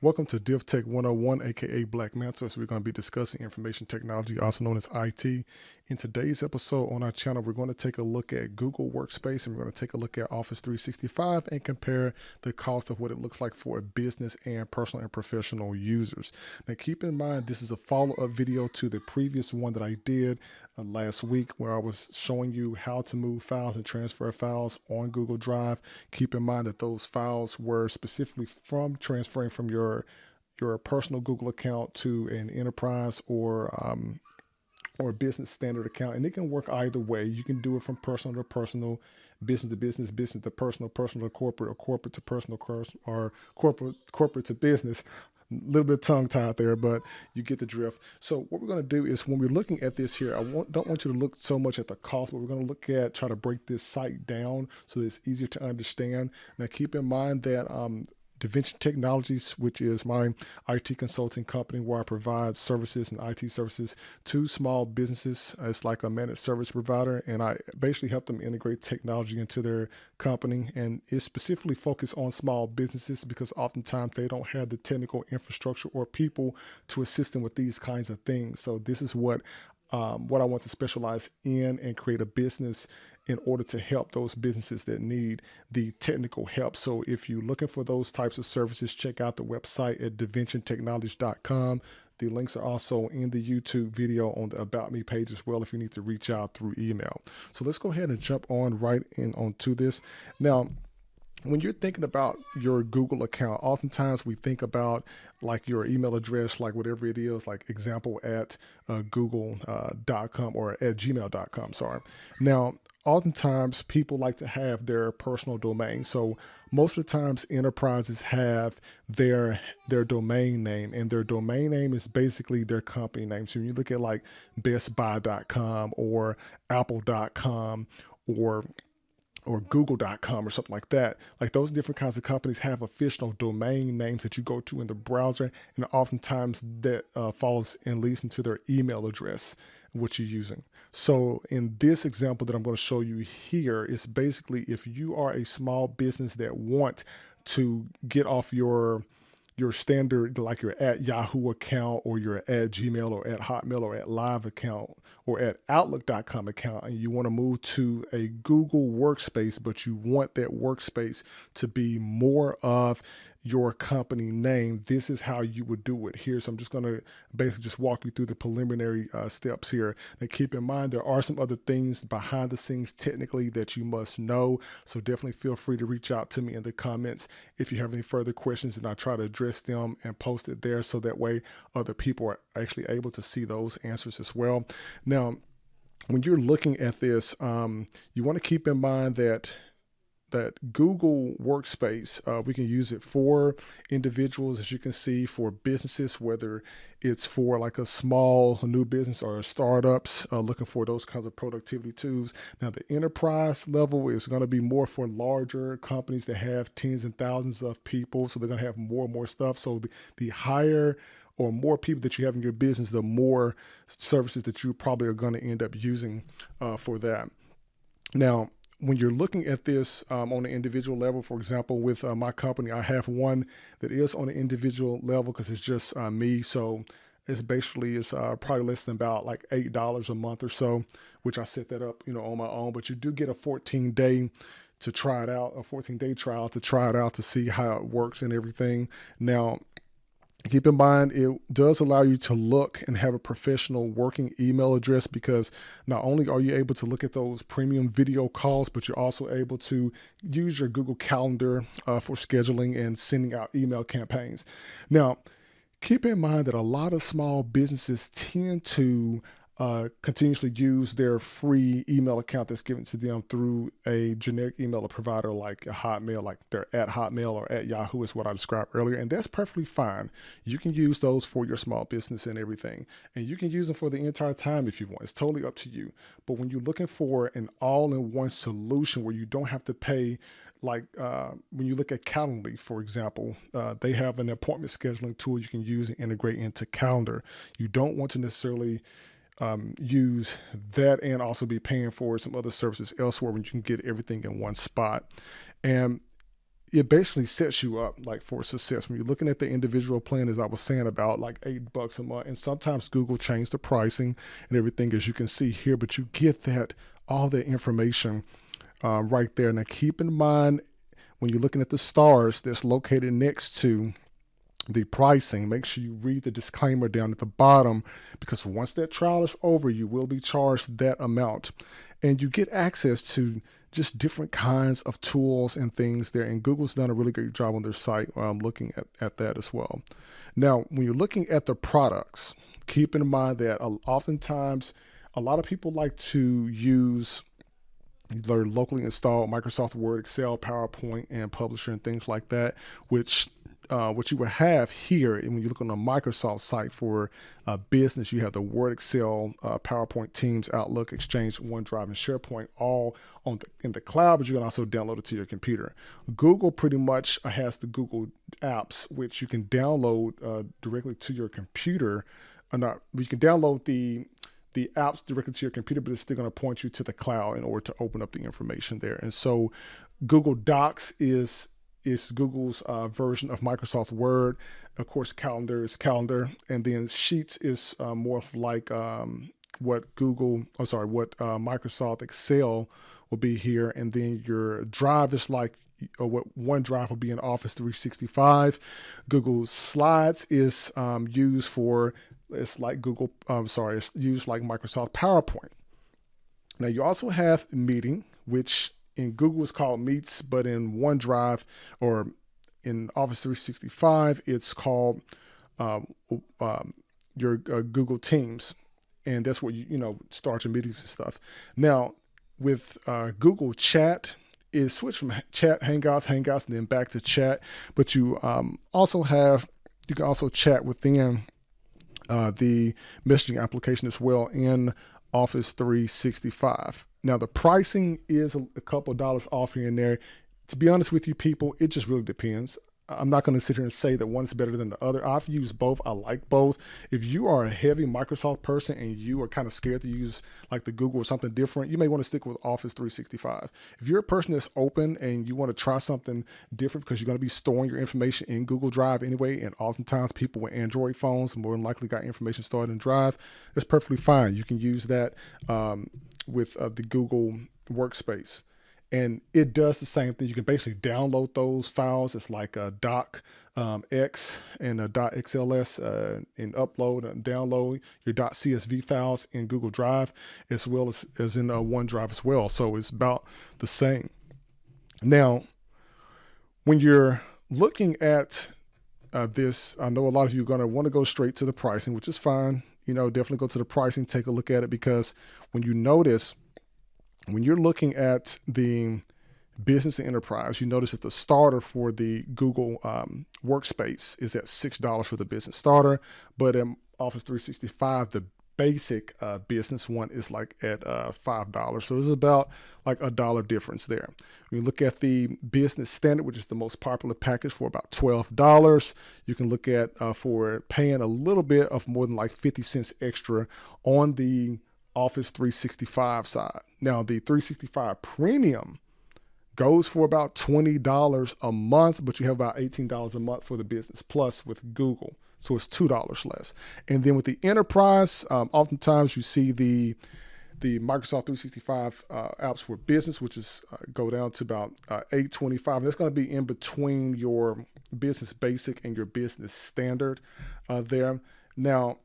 Welcome to Div Tech 101, aka Black Mantle. So we're going to be discussing information technology, also known as IT. In today's episode on our channel, we're going to take a look at Google Workspace and we're going to take a look at Office 365 and compare the cost of what it looks like for business and personal and professional users. Now, keep in mind, this is a follow-up video to the previous one that I did last week where I was showing you how to move files and transfer files on Google Drive. Keep in mind that those files were specifically from transferring from your personal Google account to an enterprise or a business standard account, and it can work either way. You can do it from personal to personal, business to business, business to personal, personal to corporate, or corporate to personal, or corporate to business. A little bit tongue tied there, but you get the drift. So what we're going to do is when we're looking at this here, don't want you to look so much at the cost, but we're going to try to break this site down so that it's easier to understand. Now keep in mind that Davinci Technologies, which is my IT consulting company where I provide services and IT services to small businesses. It's like a managed service provider, and I basically help them integrate technology into their company. And it's specifically focused on small businesses because oftentimes they don't have the technical infrastructure or people to assist them with these kinds of things. So this is what I want to specialize in and create a business in order to help those businesses that need the technical help. So if you're looking for those types of services, check out the website at davincitechnologies.com. The links are also in the YouTube video on the About Me page as well if you need to reach out through email. So let's go ahead and jump on right in onto this. Now, when you're thinking about your Google account, oftentimes we think about like your email address, like whatever it is, like example at google.com or at gmail.com, sorry. Now, oftentimes people like to have their personal domain. So most of the times enterprises have their domain name, and their domain name is basically their company name. So when you look at like bestbuy.com or apple.com or google.com or something like that. Like those different kinds of companies have official domain names that you go to in the browser, and oftentimes that follows and leads into their email address, which you're using. So in this example that I'm going to show you here is basically if you are a small business that want to get off your standard, like your at Yahoo account or your at Gmail or at Hotmail or at Live account or at Outlook.com account, and you want to move to a Google Workspace, but you want that workspace to be more of your company name, this is how you would do it here. So I'm just going to basically just walk you through the preliminary steps here. And keep in mind, there are some other things behind the scenes technically that you must know. So definitely feel free to reach out to me in the comments if you have any further questions, and I try to address them and post it there so that way other people are actually able to see those answers as well. Now, when you're looking at this, you want to keep in mind that Google Workspace, we can use it for individuals, as you can see, for businesses, whether it's for like a small new business or startups looking for those kinds of productivity tools. Now, the enterprise level is going to be more for larger companies that have tens and thousands of people, so they're going to have more and more stuff. So the higher or more people that you have in your business, the more services that you probably are going to end up using for that. Now, when you're looking at this on an individual level, for example, with my company, I have one that is on an individual level because it's just me. So it's probably less than about like $8 a month or so, which I set that up, on my own. But you do get a 14-day to try it out, a 14-day trial to try it out to see how it works and everything. Now, keep in mind, it does allow you to look and have a professional working email address, because not only are you able to look at those premium video calls, but you're also able to use your Google Calendar for scheduling and sending out email campaigns. Now, keep in mind that a lot of small businesses tend to continuously use their free email account that's given to them through a generic email provider like a Hotmail, like they're at Hotmail or at Yahoo is what I described earlier. And that's perfectly fine. You can use those for your small business and everything. And you can use them for the entire time if you want. It's totally up to you. But when you're looking for an all-in-one solution where you don't have to pay, like when you look at Calendly, for example, they have an appointment scheduling tool you can use and integrate into Calendar. You don't want to necessarily use that and also be paying for some other services elsewhere when you can get everything in one spot. And it basically sets you up like for success. When you're looking at the individual plan, as I was saying, about like $8 a month, and sometimes Google changed the pricing and everything, as you can see here, but you get that, all that information right there. Now keep in mind, when you're looking at the stars that's located next to the pricing, make sure you read the disclaimer down at the bottom, because once that trial is over, you will be charged that amount, and you get access to just different kinds of tools and things there. And Google's done a really great job on their site looking at that as well. Now, when you're looking at the products, keep in mind that oftentimes a lot of people like to use their locally installed Microsoft Word, Excel, PowerPoint, and Publisher and things like that, which what you would have here, and when you look on the Microsoft site for business, you have the Word, Excel, PowerPoint, Teams, Outlook, Exchange, OneDrive, and SharePoint all in the cloud, but you can also download it to your computer. Google pretty much has the Google apps, which you can download directly to your computer. You can download the apps directly to your computer, but it's still going to point you to the cloud in order to open up the information there. And so Google Docs is Google's version of Microsoft Word. Of course, Calendar is Calendar, and then Sheets is more like what Microsoft Excel will be here, and then your Drive is like what OneDrive will be in Office 365. Google Slides is used for, it's like it's used like Microsoft PowerPoint. Now you also have Meeting, which in Google is called Meets, but in OneDrive or in Office 365, it's called your Google Teams. And that's where you start your meetings and stuff. Now with Google Chat, is switched from Chat, Hangouts, and then back to Chat. But you can also chat within the messaging application as well in Office 365. Now the pricing is a couple of dollars off here and there. To be honest with you people, it just really depends. I'm not going to sit here and say that one's better than the other. I've used both. I like both. If you are a heavy Microsoft person and you are kind of scared to use like the Google or something different, you may want to stick with Office 365. If you're a person that's open and you want to try something different, because you're going to be storing your information in Google Drive anyway, and oftentimes people with Android phones more than likely got information stored in Drive, that's perfectly fine. You can use that with the Google Workspace. And it does the same thing. You can basically download those files. It's like a .x and a .xls and upload and download your .csv files in Google Drive, as well as in OneDrive as well. So it's about the same. Now, when you're looking at this, I know a lot of you are going to want to go straight to the pricing, which is fine. Definitely go to the pricing, take a look at it, because when you notice, when you're looking at the business and enterprise, you notice that the starter for the Google Workspace is at $6 for the business starter, but in Office 365, the basic business one is like at $5. So there's about like $1 difference there. When you look at the business standard, which is the most popular package, for about $12, you can look at for paying a little bit of more than like 50 cents extra on the Office 365 side. Now the 365 Premium goes for about $20 a month, but you have about $18 a month for the Business Plus with Google. So it's $2 less. And then with the Enterprise, oftentimes you see the Microsoft 365 apps for business, which is go down to about $8.25. And that's going to be in between your Business Basic and your Business Standard there. Now,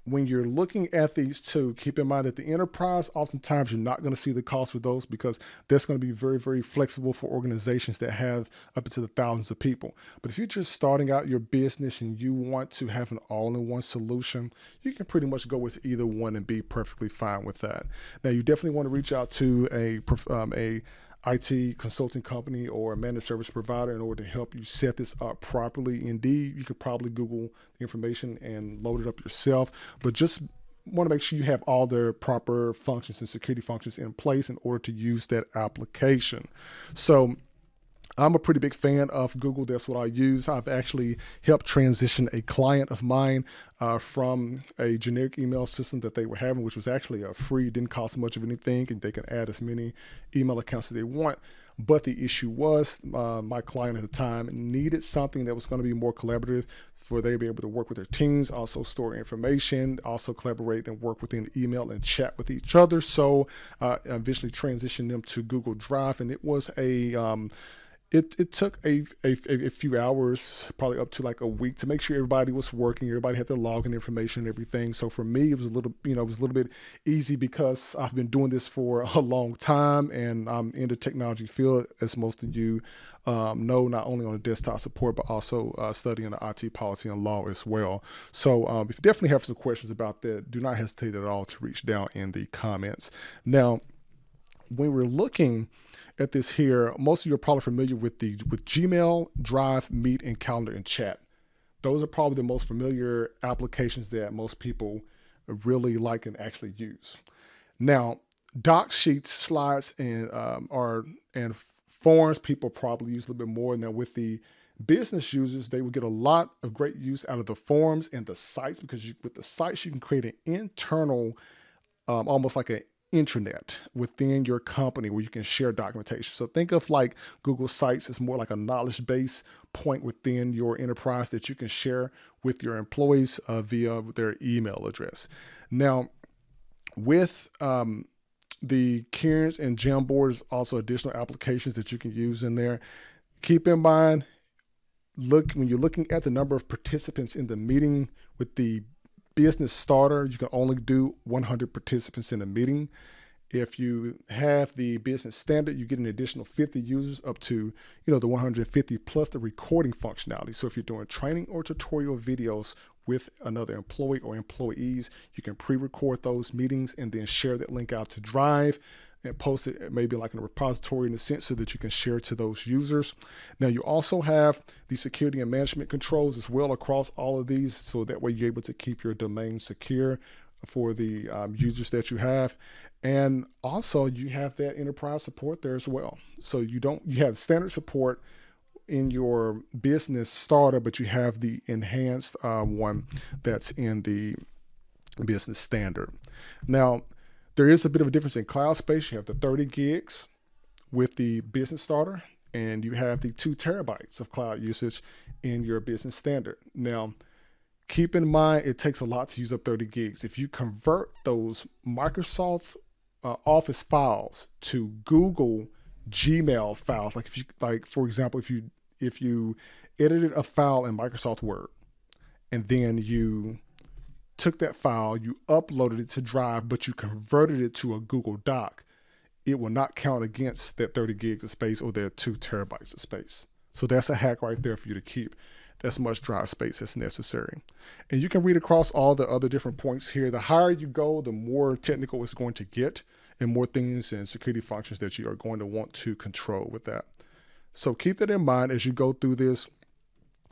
when you're looking at these two, keep in mind that the enterprise, oftentimes you're not going to see the cost of those, because that's going to be very, very flexible for organizations that have up into the thousands of people. But if you're just starting out your business and you want to have an all-in-one solution, you can pretty much go with either one and be perfectly fine with that. Now, you definitely want to reach out to a IT consulting company or a managed service provider in order to help you set this up properly. Indeed, you could probably Google the information and load it up yourself, but just want to make sure you have all the proper functions and security functions in place in order to use that application. So I'm a pretty big fan of Google. That's what I use. I've actually helped transition a client of mine from a generic email system that they were having, which was actually free, didn't cost much of anything, and they can add as many email accounts as they want. But the issue was my client at the time needed something that was going to be more collaborative for they to be able to work with their teams, also store information, also collaborate and work within email and chat with each other. So eventually transitioned them to Google Drive, and it was it took a few hours, probably up to like a week, to make sure everybody was working. Everybody had their login information and everything. So for me, it was a little, it was a little bit easy because I've been doing this for a long time, and I'm in the technology field, as most of you know, not only on the desktop support, but also studying the IT policy and law as well. So if you definitely have some questions about that, do not hesitate at all to reach down in the comments. Now, when we're looking at this here, most of you are probably familiar with Gmail, Drive, Meet, and Calendar and Chat. Those are probably the most familiar applications that most people really like and actually use. Now, docs, sheets, slides, and and forms, people probably use a little bit more. Now, with the business users, they will get a lot of great use out of the forms and the sites, because with the sites you can create an internal, almost like an intranet within your company where you can share documentation. So think of like Google Sites as more like a knowledge base point within your enterprise that you can share with your employees via their email address. Now, with the Cairns and Jamboard, also additional applications that you can use in there. Keep in mind, when you're looking at the number of participants in the meeting with the business starter, you can only do 100 participants in a meeting. If you have the business standard, you get an additional 50 users up to, the 150 plus the recording functionality. So if you're doing training or tutorial videos with another employee or employees, you can pre-record those meetings and then share that link out to Drive and post it maybe like in a repository in a sense so that you can share to those users. Now, you also have the security and management controls as well across all of these, so that way you're able to keep your domain secure for the users that you have. And also you have that enterprise support there as well. So you have standard support in your business starter, but you have the enhanced one that's in the business standard. Now, there is a bit of a difference in cloud space. You have the 30 gigs with the business starter, and you have the 2 terabytes of cloud usage in your business standard. Now, keep in mind, it takes a lot to use up 30 gigs. If you convert those Microsoft Office files to Google Gmail files, for example, if you edited a file in Microsoft Word and then you took that file, you uploaded it to Drive, but you converted it to a Google Doc, it will not count against that 30 gigs of space or that 2 terabytes of space. So that's a hack right there for you to keep as much drive space as necessary. And you can read across all the other different points here. The higher you go, the more technical it's going to get, and more things and security functions that you are going to want to control with that. So keep that in mind as you go through this.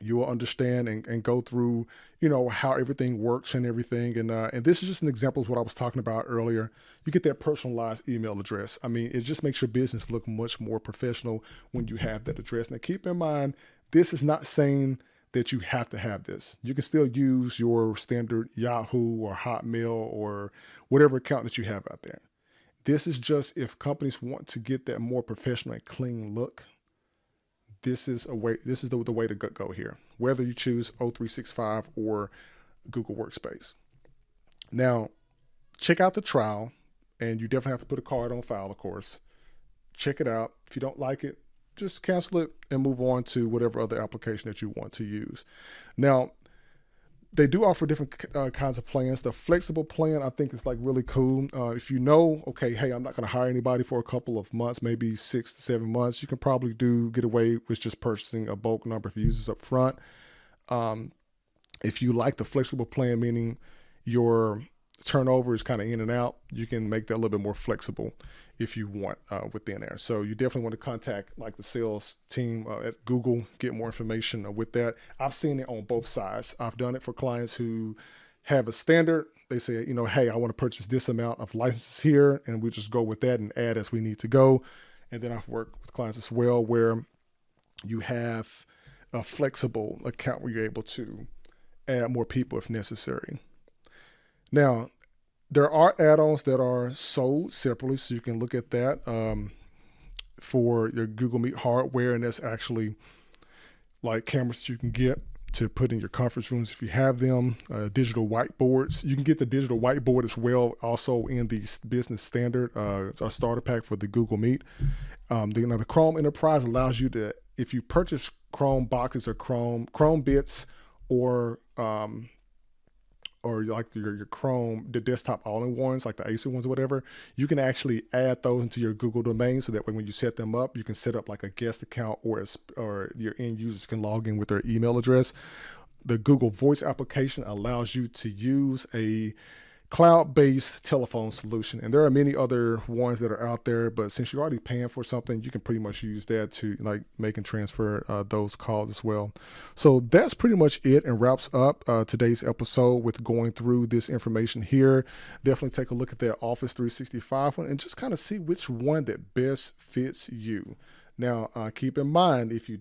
You will understand and go through, how everything works and everything. And this is just an example of what I was talking about earlier. You get that personalized email address. I mean, it just makes your business look much more professional when you have that address. Now, keep in mind, this is not saying that you have to have this. You can still use your standard Yahoo or Hotmail or whatever account that you have out there. This is just if companies want to get that more professional and clean look. This is the way to go here, whether you choose O365 or Google Workspace. Now, check out the trial, and you definitely have to put a card on file, of course. Check it out. If you don't like it, just cancel it and move on to whatever other application that you want to use. Now, they do offer different kinds of plans. The flexible plan, I think, is like really cool. If you know, okay, hey, I'm not going to hire anybody for a couple of months, maybe 6 to 7 months, you can probably get away with just purchasing a bulk number of users up front. If you like the flexible plan, meaning your turnover is kind of in and out, you can make that a little bit more flexible if you want within there. So you definitely want to contact like the sales team at Google, get more information with that. I've seen it on both sides. I've done it for clients who have a standard. They say, hey, I want to purchase this amount of licenses here, and we just go with that and add as we need to go. And then I've worked with clients as well where you have a flexible account where you're able to add more people if necessary. Now, there are add-ons that are sold separately, so you can look at that. for your Google Meet hardware, and that's actually like cameras that you can get to put in your conference rooms if you have them. Digital whiteboards. You can get the digital whiteboard as well, also in the business standard. It's our starter pack for the Google Meet. The Chrome Enterprise allows you to, if you purchase Chrome boxes or Chrome bits, or like your Chrome, the desktop all-in-ones, like the Acer ones or whatever, you can actually add those into your Google domain, so that way when you set them up, you can set up like a guest account, or your end users can log in with their email address. The Google Voice application allows you to use a cloud-based telephone solution, and there are many other ones that are out there, but since you're already paying for something, you can pretty much use that to like make and transfer those calls as well. So that's pretty much it, and wraps up today's episode with going through this information here. Definitely take a look at that Office 365 one and just kind of see which one that best fits you. Now, keep in mind, if you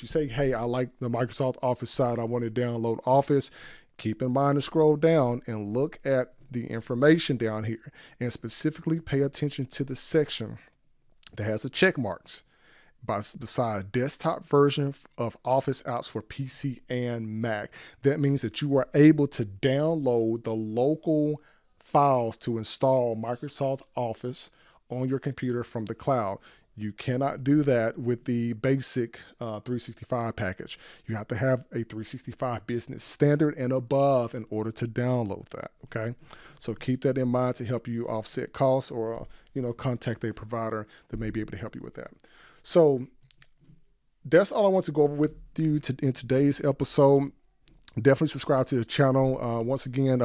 say, hey, I like the Microsoft Office side, I want to download Office, keep in mind to scroll down and look at the information down here, and specifically pay attention to the section that has the check marks beside desktop version of Office apps for PC and Mac. That means that you are able to download the local files to install Microsoft Office on your computer from the cloud. You cannot do that with the basic 365 package. You have to have a 365 business standard and above in order to download that, okay? So keep that in mind to help you offset costs, or contact a provider that may be able to help you with that. So that's all I want to go over with you in today's episode. Definitely subscribe to the channel. Once again,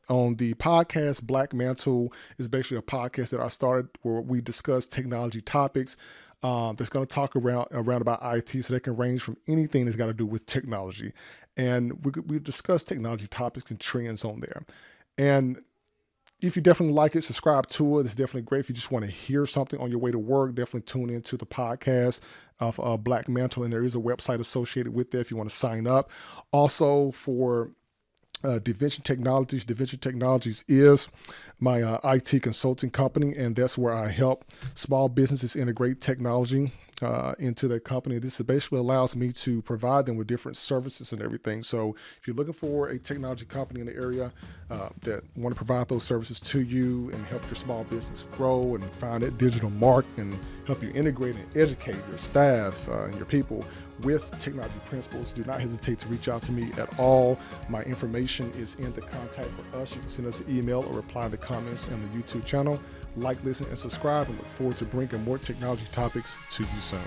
on the podcast, Black Mantle is basically a podcast that I started where we discuss technology topics that's going to talk around about IT, so they can range from anything that's got to do with technology. And we discuss technology topics and trends on there. And if you definitely like it, subscribe to it. It's definitely great. If you just want to hear something on your way to work, definitely tune into the podcast of Black Mantle, and there is a website associated with that if you want to sign up. Also, for Davinci Technologies. Davinci Technologies is my IT consulting company, and that's where I help small businesses integrate technology into their company. This basically allows me to provide them with different services and everything. So if you're looking for a technology company in the area that want to provide those services to you and help your small business grow and find that digital mark and help you integrate and educate your staff and your people with technology principles, do not hesitate to reach out to me at all. My information is in the contact for us. You can send us an email or reply to comments on the YouTube channel. Like, listen, and subscribe, and look forward to bringing more technology topics to you soon.